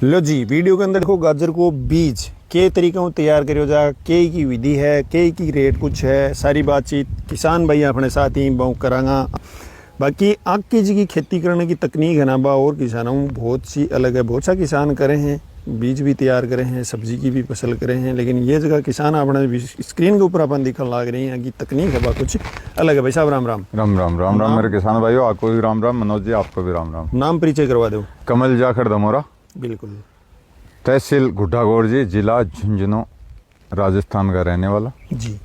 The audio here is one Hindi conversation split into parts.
लो जी, वीडियो के अंदर देखो गाजर को बीज के तरीकों तैयार करो जा, के की विधि है, के की रेट कुछ है, सारी बातचीत किसान भाई अपने साथ ही बहु करांगा। बाकी आग की जी की खेती करने की तकनीक है ना बा और किसानों बहुत सी अलग है। बहुत सा किसान करे हैं, बीज भी तैयार करे हैं, सब्जी की भी फसल करे हैं, लेकिन ये जगह किसान अपने स्क्रीन के ऊपर अपन दिखने लग रही हैं कि तकनीक है बा कुछ अलग है। भाई साहब राम राम। राम राम राम राम मेरे किसान भाइयों, आपको भी राम राम। मनोज जी आपको भी राम राम। नाम परिचय करवा दो। कमल जाखड़ धमोरा, बिल्कुल। तहसील गुड्डागोड़ जी, जिला झुंझुनू, राजस्थान का रहने वाला जी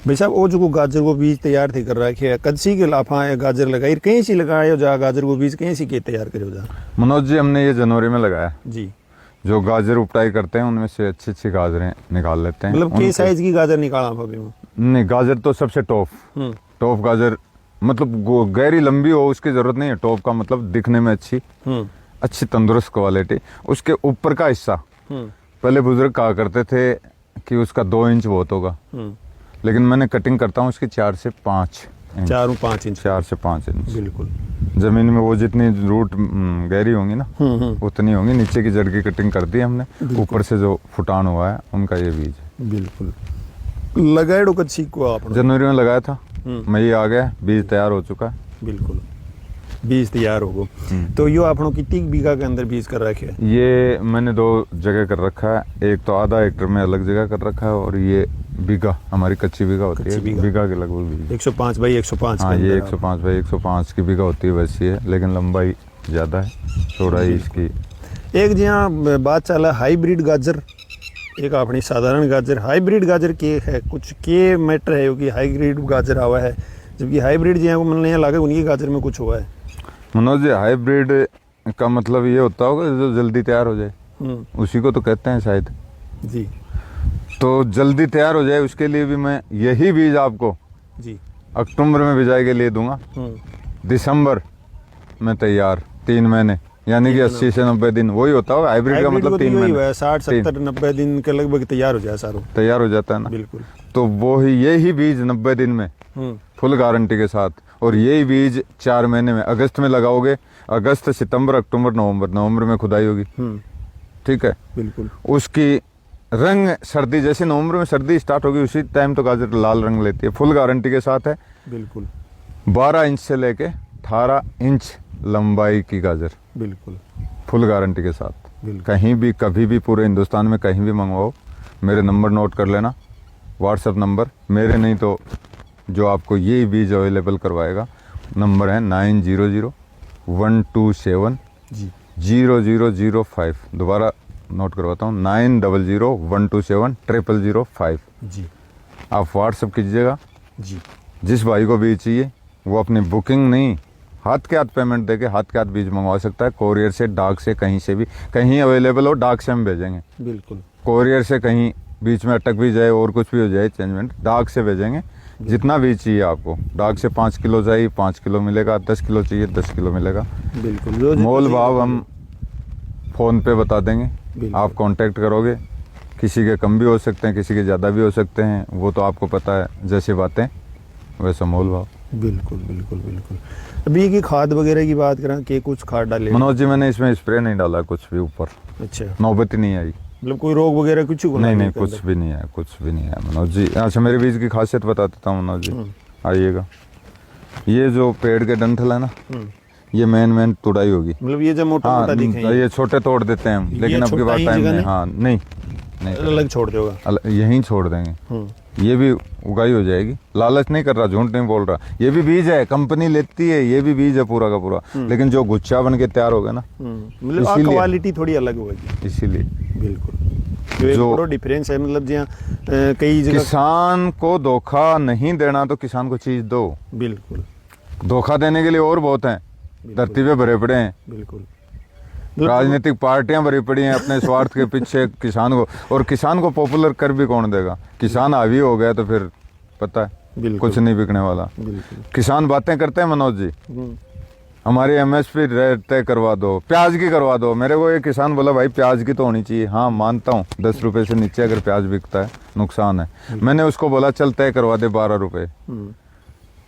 भाई साहब, वो जो गाजर को बीज तैयार थी कर रखे है, कदसी के लाफा है गाजर लगाई, कहीं सी लगाए जा गाजर को बीज, कहीं सी के तैयार करो जा। मनोज जी हमने ये जनवरी में लगाया जी। जो गाजर उपटाई करते हैं उनमें से अच्छी अच्छी गाजरें निकाल लेते हैं। मतलब किस साइज की गाजर निकाला अभी में? नहीं, गाजर तो सबसे टॉप गाजर, मतलब गहरी लंबी हो उसकी जरूरत नहीं है। टॉप का मतलब दिखने में अच्छी तंदुरुस्त क्वालिटी। उसके ऊपर का हिस्सा पहले बुजुर्ग कहा करते थे कि उसका 2 इंच बहुत होगा, लेकिन मैंने कटिंग करता हूँ उसकी 4 से 5 इंच। 4 इंच। 4 से 5 इंच बिल्कुल। जमीन में वो जितनी रूट गहरी होंगी ना उतनी होंगी। नीचे की जड़ की कटिंग कर दी हमने, ऊपर से जो फुटान हुआ है उनका ये बीज है। बिल्कुल। लगाए डो कच्ची को आपने जनवरी में लगाया था, मई आ गया, बीज तैयार हो चुका है। बिल्कुल, बीज तैयार हो गो। तो यो आपने कितनी बीघा के अंदर बीज कर रखे है? ये मैंने 2 जगह कर रखा है, एक तो आधा हेक्टर में अलग जगह कर रखा है और ये बीघा हमारी कच्ची बीघा होती है, बीघा के लगभग बीज 105 बाई 105। हाँ, ये 105 बाई 105 की बीघा होती है वैसी है, लेकिन लंबाई ज़्यादा है, चौड़ाई इसकी। एक जहाँ बात चला हाइब्रिड गाजर, एक अपनी साधारण गाजर, हाइब्रिड गाजर के है कुछ के मैटर है कि हाइब्रिड गाजर आवा है, जबकि हाइब्रिड जो है वो मिलने लगा उनकी गाजर में कुछ हुआ है। मनोज जी हाइब्रिड का मतलब ये होता होगा जो जल्दी तैयार हो जाए, उसी को तो कहते हैं शायद जी। तो जल्दी तैयार हो जाए उसके लिए भी मैं यही बीज आपको जी अक्टूबर में बिजाई के लिए दूंगा, दिसंबर में तैयार 3 महीने, यानी कि 80 से 90 दिन। वही होता है हाइब्रिड का मतलब 3 महीने, 60 70 90 दिन के लगभग तैयार हो जाए, सारो तैयार हो जाता है ना। बिल्कुल। तो वो ही यही बीज 90 दिन में फुल गारंटी के साथ, और यही बीज 4 महीने में, अगस्त में लगाओगे, अगस्त सितंबर अक्टूबर नवंबर में खुदाई होगी, ठीक है। बिल्कुल। उसकी रंग सर्दी, जैसे नवंबर में सर्दी स्टार्ट होगी उसी टाइम तो गाजर लाल रंग लेती है, फुल गारंटी के साथ है। बिल्कुल। 12 इंच से लेके 18 इंच लंबाई की गाजर, बिल्कुल फुल गारंटी के साथ। बिल्कुल। कहीं भी कभी भी पूरे हिंदुस्तान में कहीं भी मंगवाओ, मेरे नंबर नोट कर लेना, व्हाट्सएप नंबर मेरे नहीं तो जो आपको ये बीज अवेलेबल करवाएगा, नंबर है 9001270005। दोबारा नोट करवाता हूँ, 9001270005 जी। आप व्हाट्सएप कीजिएगा। जी। जिस भाई को बीज चाहिए वो अपनी बुकिंग नहीं, हाथ के हाथ पेमेंट देके हाथ के हाथ बीज मंगवा सकता है, कोरियर से, डाक से, कहीं से भी, कहीं अवेलेबल हो डाक से हम भेजेंगे। बिल्कुल। कोरियर से कहीं बीच में अटक भी जाए और कुछ भी हो जाए चेंजमेंट, डाक से भेजेंगे। जितना भी चाहिए आपको, डाक से 5 किलो चाहिए 5 किलो मिलेगा, 10 किलो चाहिए 10 किलो मिलेगा। बिल्कुल। मोल भाव हम फ़ोन पे बता देंगे, आप कांटेक्ट करोगे, किसी के कम भी हो सकते हैं, किसी के ज़्यादा भी हो सकते हैं, वो तो आपको पता है, जैसी बातें वैसा मोल भाव। बिल्कुल बिल्कुल बिल्कुल। अभी की खाद वगैरह की बात करें कि कुछ खाद डाले? मनोज जी मैंने इसमें स्प्रे नहीं डाला कुछ भी ऊपर। अच्छा। नौबत ही नहीं आई, मतलब कोई रोग वगैरह कुछ नहीं, कुछ भी नहीं है, कुछ भी नहीं है मनोज जी। अच्छा, मेरे बीज की खासियत बता देता हूँ मनोज जी, आइएगा। ये जो पेड़ के डंठल है ना, ये मेन तुड़ाई होगी, मतलब ये जो मोटा मोटा दिखेगा, ये छोटे तोड़ देते हैं हम, लेकिन अब की बात टाइम में, हाँ नहीं अलग छोड़ दोगा, यहीं छोड़ देंगे। ये भी उगाई हो जाएगी, लालच नहीं कर रहा, झूठ नहीं बोल रहा, ये भी बीज है, कंपनी लेती है, ये भी बीज है पूरा का पूरा, लेकिन जो गुच्छा बन के तैयार होगा ना, मतलब क्वालिटी थोड़ी अलग होगी, इसीलिए। बिल्कुल। जो डिफरेंस है, मतलब जहाँ कई जगह किसान को धोखा नहीं देना तो किसान को चीज दो। बिल्कुल। धोखा देने के लिए और बहुत हैं, धरती पे भरे पड़े हैं। बिल्कुल। राजनीतिक पार्टियां भरी पड़ी हैं अपने स्वार्थ के पीछे किसान को, और किसान को पॉपुलर कर भी कौन देगा? किसान हावी हो गया तो फिर पता है कुछ नहीं बिकने वाला। किसान बातें करते हैं मनोज जी, हमारी एमएसपी तय करवा दो, प्याज की करवा दो। मेरे को एक किसान बोला भाई प्याज की तो होनी चाहिए। हाँ मानता हूँ, 10 रुपए से नीचे अगर प्याज बिकता है नुकसान है। मैंने उसको बोला चल तय करवा दे 12 रुपए।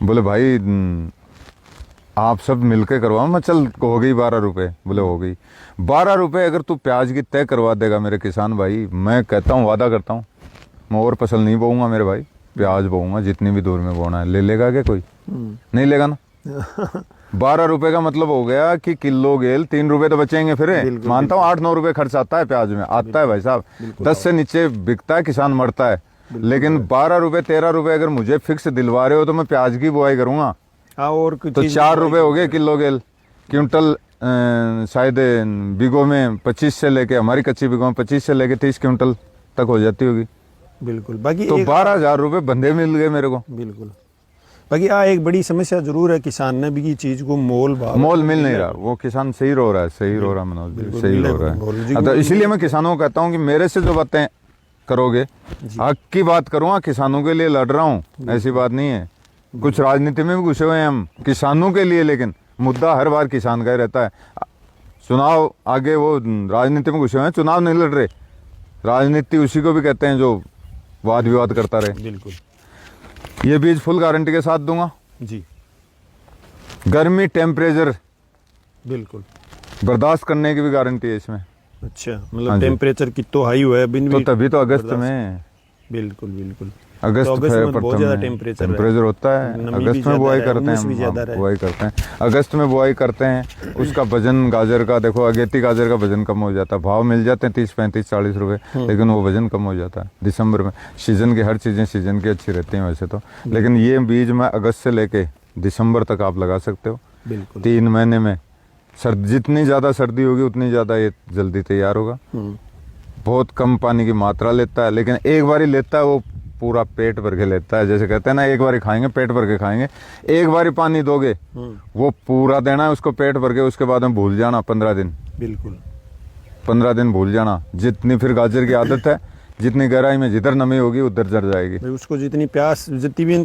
बोले भाई आप सब मिलके करवाओ। मैं चल हो गई 12 रुपए, बोले हो गई 12 रुपए। अगर तू प्याज की तय करवा देगा मेरे किसान भाई, मैं कहता हूँ, वादा करता हूँ, मैं और फसल नहीं बोऊंगा मेरे भाई, प्याज बोऊंगा जितनी भी दूर में बोना है। ले लेगा क्या कोई? नहीं लेगा ना। 12 रुपए का मतलब हो गया कि किलो गेल 3 रुपए तो बचेंगे। फिर मानता हूँ 8-9 रुपए खर्च आता है प्याज में, आता है भाई साहब। 10 से नीचे बिकता है, किसान मरता है। लेकिन 12 रुपए 13 रुपए अगर मुझे फिक्स दिलवा रहे हो तो मैं प्याज की बुआई करूंगा। और तो 4 रुपए हो गए किलो गेल। क्विंटल शायद बीघों में 25 से लेके, हमारी कच्ची बीघों में 25 से लेके 30 क्विंटल तक हो जाती होगी। बिल्कुल। बाकी तो 12,000 रुपए बंदे मिल गए मेरे को। बिल्कुल। बाकी एक बड़ी समस्या जरूर है किसान ने भी, की चीज को मोल मिल नहीं रहा। वो किसान सही रो रहा है, सही रो रहा है मनोज जी, सही रो रहा है। तो इसीलिए मैं किसानों को कहता हूँ कि मेरे से जो बातें करोगे, हक की बात करूँगा, किसानों के लिए लड़ रहा हूँ, ऐसी बात नहीं है। कुछ राजनीति में भी घुसे हुए हैं हम किसानों के लिए, लेकिन मुद्दा हर बार किसान का ही रहता है। चुनाव आगे, वो राजनीति में घुसे हुए हैं, चुनाव नहीं लड़ रहे। राजनीति उसी को भी कहते हैं जो वाद विवाद करता रहे। बिल्कुल। ये बीज फुल गारंटी के साथ दूंगा जी। गर्मी टेम्परेचर बिल्कुल बर्दाश्त करने की भी गारंटी है इसमें। अच्छा, मतलब टेम्परेचर की तो हाई हुआ है बिन तो तभी तो अगस्त में। बिल्कुल बिल्कुल। अगस्त तो अगस्त में में बहुत ज्यादा टेम्परेचर होता है। अगस्त में बुआई करते हैं, बुआई करते हैं अगस्त में बुआई करते हैं। उसका वजन गाजर का देखो, अगेती गाजर का वजन कम हो जाता है। भाव मिल जाते हैं 30, 35, 40 रुपए, लेकिन वो वजन कम हो जाता है दिसंबर में। सीजन की हर चीज़ें सीजन की अच्छी रहती हैं वैसे तो, लेकिन ये बीज मैं अगस्त से लेके दिसंबर तक आप लगा सकते हो। बिल्कुल 3 महीने में जितनी ज़्यादा सर्दी होगी उतनी ज़्यादा ये जल्दी तैयार होगा। बहुत कम पानी की मात्रा लेता है, लेकिन एक बार ही लेता है वो पूरा पेट भर के लेता है। जैसे कहते हैं ना, एक बार ही खाएंगे पेट भर के खाएंगे। एक बार ही पानी दोगे वो पूरा देना है उसको पेट भर के, उसके बाद में भूल जाना 15 दिन। बिल्कुल 15 दिन भूल जाना। जितनी फिर गाजर की आदत है, जितनी गहराई में जिधर नमी होगी उधर जर जाएगी भाई। उसको जितनी प्यास, जितनी भी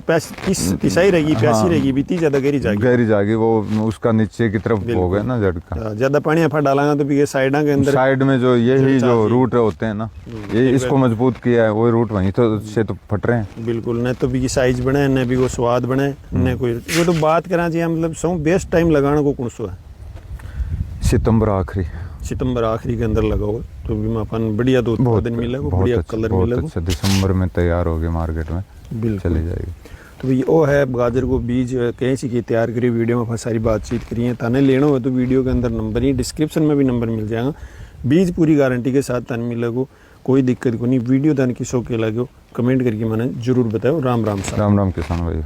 पिसाई रहेगी, प्यासी रहेगी, बीती ज्यादा गहरी जाएगी। वो उसका नीचे की तरफ हो गया ना जड़ का। ज्यादा पानी आप डालेंगे तो भी ये साइड के अंदर, साइड में जो यही जो रूट होते हैं ना, ये इसको मजबूत किया है, वो रूट वहीं तो से तो फट रहे हैं। बिल्कुल। न तो भी साइज बने, न भी वो स्वाद बने, न कोई। वो तो बात करा जी, मतलब सौ बेस्ट टाइम लगाने को कौन सा है? सितंबर आखिरी के अंदर लगाओ तो भी अपन बढ़िया दूध उत्पादन मिलेगा, बढ़िया कलर मिलेगा। अच्छा, दिसंबर में तैयार होगी मार्केट में, बिल्कुल चली जाएगी। तो भाई वो है गाजर को बीज कहीं से की तैयार करी। वीडियो में सारी बातचीत करी है। थाने लेना हो तो वीडियो के अंदर नंबर ही, डिस्क्रिप्शन में भी नंबर मिल जाएगा। बीज पूरी गारंटी के साथ थाने मिलेगा, कोई दिक्कत को नहीं। वीडियो थाने किसों के लगे कमेंट करके मैंने जरूर बताओ। राम राम साहब। राम राम किसान भाई।